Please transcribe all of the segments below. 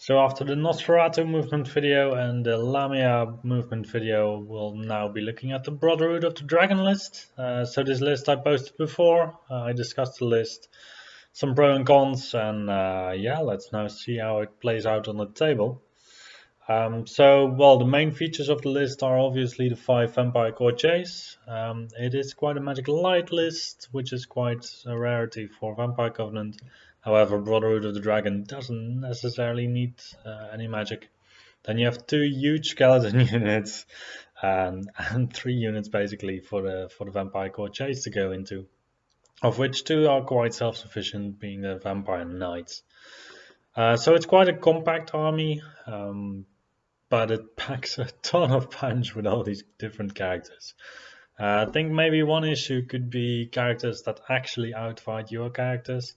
So after the Nosferatu movement video and the Lamia movement video, we'll now be looking at the Brotherhood of the Dragon list. So this list I posted before, I discussed the list, some pros and cons, and yeah, let's now see how it plays out on the table. Well, the main features of the list are obviously the 5 Vampire Core Chase. It is quite a magical light list, which is quite a rarity for Vampire Covenant. However, Brotherhood of the Dragon doesn't necessarily need any magic. Then you have 2 huge skeleton units and 3 units basically for the Vampire Core Chase to go into, of which 2 are quite self-sufficient, being the Vampire Knights. So it's quite a compact army. But it packs a ton of punch with all these different characters. I think maybe one issue could be characters that actually outfight your characters,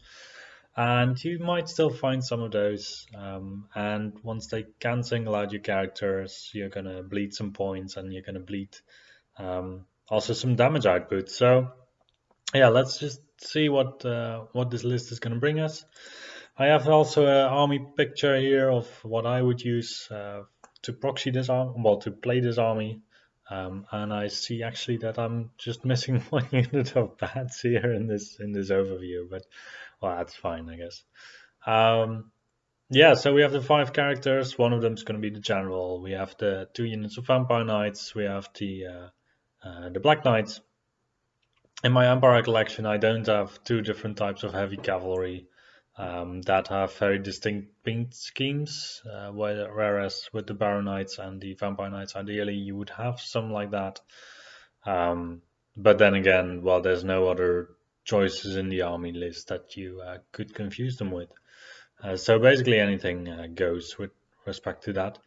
and you might still find some of those. And once they can single out your characters, you're gonna bleed some points, and you're gonna bleed also some damage output. So yeah, let's just see what this list is gonna bring us. I have also an army picture here of what I would use to proxy this army, well, to play this army. And I see actually that I'm just missing 1 unit of bats here in this overview, but well, that's fine, I guess. Yeah, so we have the 5 characters. One of them is going to be the general. We have the 2 units of Vampire Knights. We have the Black Knights. In my Empire collection, I don't have 2 different types of heavy cavalry that have very distinct paint schemes, whereas with the Baron Knights and the Vampire Knights, ideally you would have some like that. But then again, well, there's no other choices in the army list that you could confuse them with. So basically anything goes with respect to that.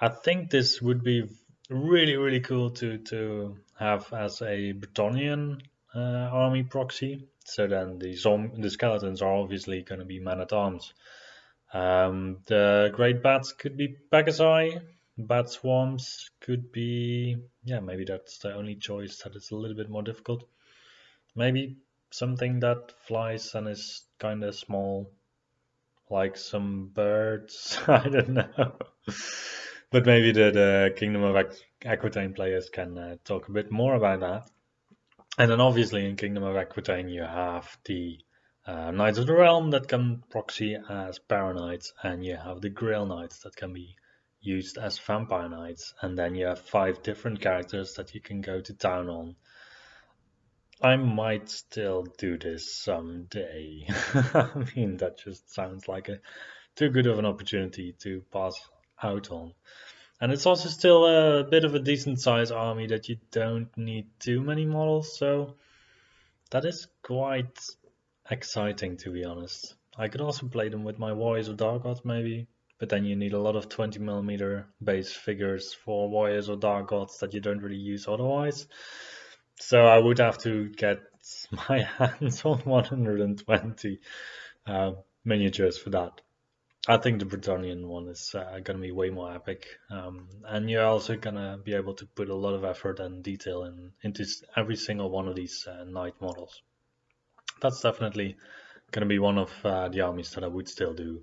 I think this would be really, really cool to have as a Bretonnian army proxy. So then the skeletons are obviously going to be men-at-arms. The great bats could be Pegasi. Bat swarms could be, yeah, maybe that's the only choice that is a little bit more difficult. Maybe something that flies and is kind of small, like some birds. I don't know. But maybe the Kingdom of Aquitaine players can talk a bit more about that. And then obviously in Kingdom of Aquitaine you have the Knights of the Realm that can proxy as Baron Knights, and you have the Grail Knights that can be used as Vampire Knights, and then you have 5 different characters that you can go to town on. I might still do this someday. I mean, that just sounds like too good of an opportunity to pass out on. And it's also still a bit of a decent size army that you don't need too many models, so that is quite exciting, to be honest. I could also play them with my Warriors of Dark Gods maybe, but then you need a lot of 20mm base figures for Warriors of Dark Gods that you don't really use otherwise. So I would have to get my hands on 120 miniatures for that. I think the Bretonnian one is going to be way more epic, and you're also going to be able to put a lot of effort and detail into every single one of these knight models. That's definitely going to be one of the armies that I would still do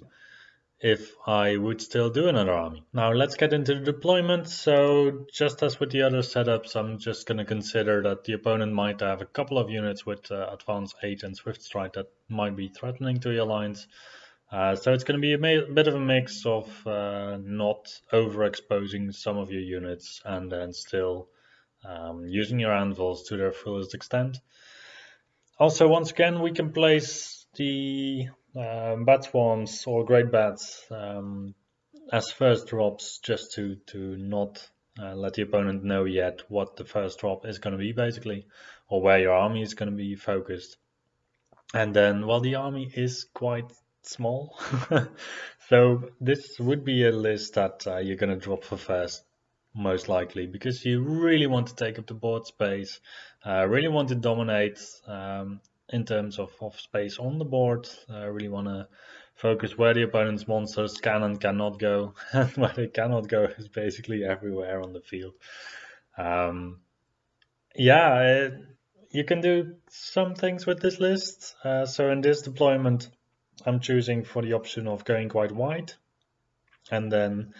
if I would still do another army. Now let's get into the deployment. So just as with the other setups, I'm just going to consider that the opponent might have a couple of units with Advance 8 and Swift Strike that might be threatening to your lines. So it's going to be a bit of a mix of not overexposing some of your units and then still using your anvils to their fullest extent. Also, once again, we can place the bat swarms or great bats as first drops just to not let the opponent know yet what the first drop is going to be, basically, or where your army is going to be focused. And then, well, the army is quite small. So this would be a list that you're going to drop for first, most likely, because you really want to take up the board space, really want to dominate in terms of space on the board, really want to focus where the opponent's monsters can and cannot go, and where they cannot go is basically everywhere on the field. Yeah, you can do some things with this list. So in this deployment, I'm choosing for the option of going quite wide. And then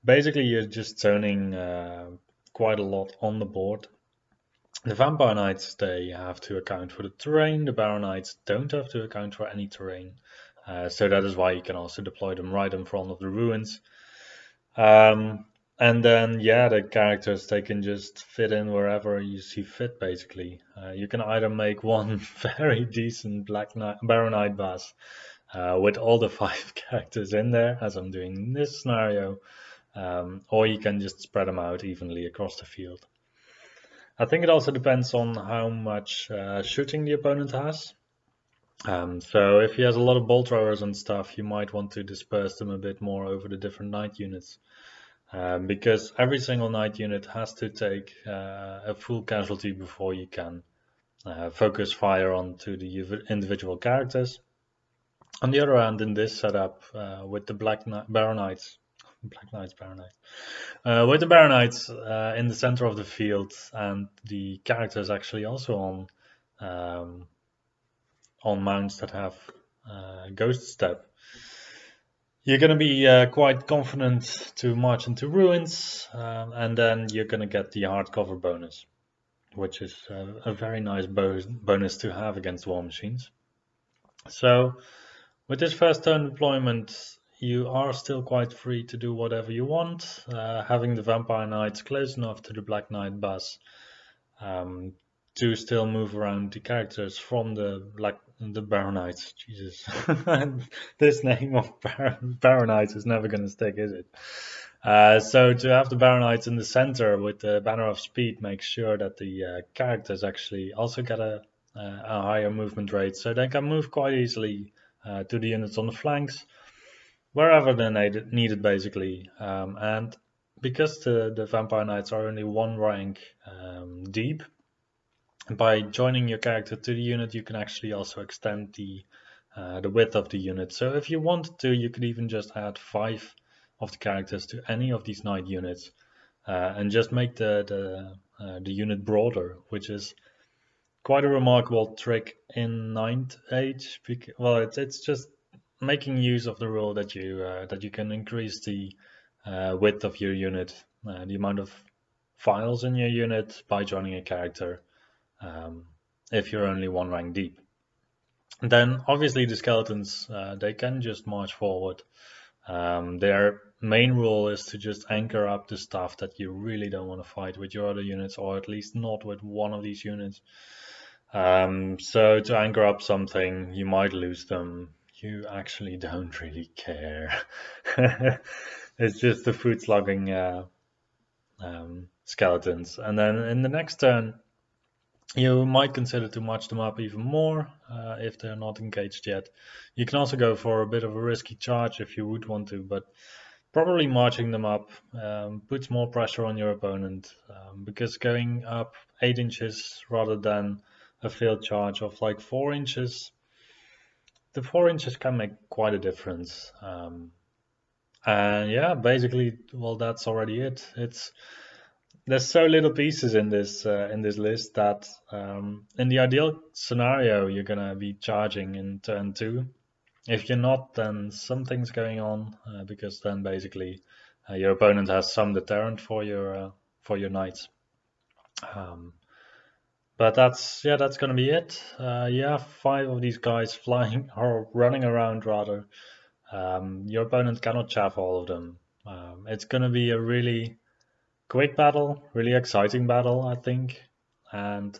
basically you're just zoning quite a lot on the board. The Vampire Knights, they have to account for the terrain. The Baron Knights don't have to account for any terrain. So that is why you can also deploy them right in front of the ruins. And then, yeah, the characters, they can just fit in wherever you see fit, basically. You can either make one very decent Baron Knight boss with all the 5 characters in there, as I'm doing in this scenario, or you can just spread them out evenly across the field. I think it also depends on how much shooting the opponent has. So if he has a lot of bolt throwers and stuff, you might want to disperse them a bit more over the different knight units. Because every single knight unit has to take a full casualty before you can focus fire onto the individual characters. On the other hand, in this setup, with the Baron Knights, with the Baron Knights in the center of the field, and the characters actually also on mounts that have Ghost Step, you're going to be quite confident to march into ruins, and then you're going to get the hardcover bonus, which is a very nice bonus to have against war machines. So with this first turn deployment, you are still quite free to do whatever you want, having the Vampire Knights close enough to the Black Knight bus to still move around the characters from the Baron Knights. Jesus, this name of Baron Knights is never going to stick, is it? So to have the Baron Knights in the center with the Banner of Speed makes sure that the characters actually also get a higher movement rate, so they can move quite easily to the units on the flanks, wherever they're needed basically. And because the Vampire Knights are only one rank deep, by joining your character to the unit, you can actually also extend the width of the unit. So if you wanted to, you could even just add 5 of the characters to any of these knight units, and just make the unit broader, which is quite a remarkable trick in 9th age. Well, it's just making use of the rule that you can increase the width of your unit, the amount of files in your unit by joining a character, if you're only one rank deep. And then obviously the skeletons, they can just march forward. Their main rule is to just anchor up the stuff that you really don't want to fight with your other units, or at least not with one of these units. So to anchor up something, you might lose them. You actually don't really care. It's just the food slugging skeletons. And then in the next turn, you might consider to march them up even more if they're not engaged yet. You can also go for a bit of a risky charge if you would want to, but probably marching them up puts more pressure on your opponent, because going up 8 inches rather than a field charge of like 4 inches, the 4 inches can make quite a difference. And yeah, basically, well, that's already it. There's so little pieces in this list that in the ideal scenario you're gonna be charging in turn 2. If you're not, then something's going on, because then basically your opponent has some deterrent for your knights. But that's gonna be it. You have 5 of these guys flying or running around rather. Your opponent cannot chaff all of them. It's gonna be a really quick battle, really exciting battle, I think. And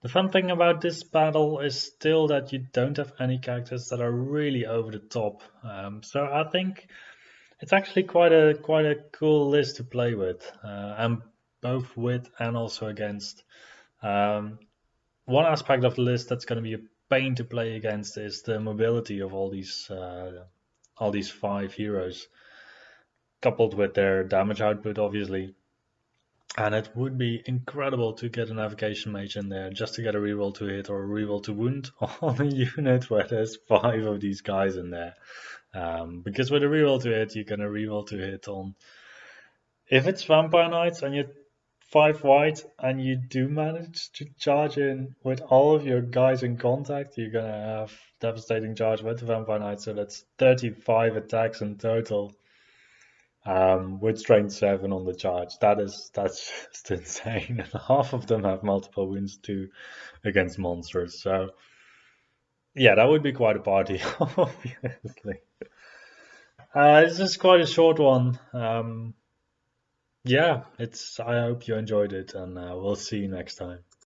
the fun thing about this battle is still that you don't have any characters that are really over the top. So I think it's actually quite a cool list to play with, and both with and also against. One aspect of the list that's going to be a pain to play against is the mobility of all these 5 heroes, coupled with their damage output, obviously. And it would be incredible to get a navigation mage in there just to get a reroll to hit or a reroll to wound on a unit where there's 5 of these guys in there. Because with a reroll to hit, you can a reroll to hit on. If it's Vampire Knights and you're 5 white and you do manage to charge in with all of your guys in contact, you're gonna have devastating charge with the Vampire Knights, so that's 35 attacks in total. with strength 7 on the charge. That's just insane. And half of them have multiple wounds too against monsters. So yeah, that would be quite a party, obviously. It's just quite a short one. Yeah, it's. I hope you enjoyed it, and we'll see you next time.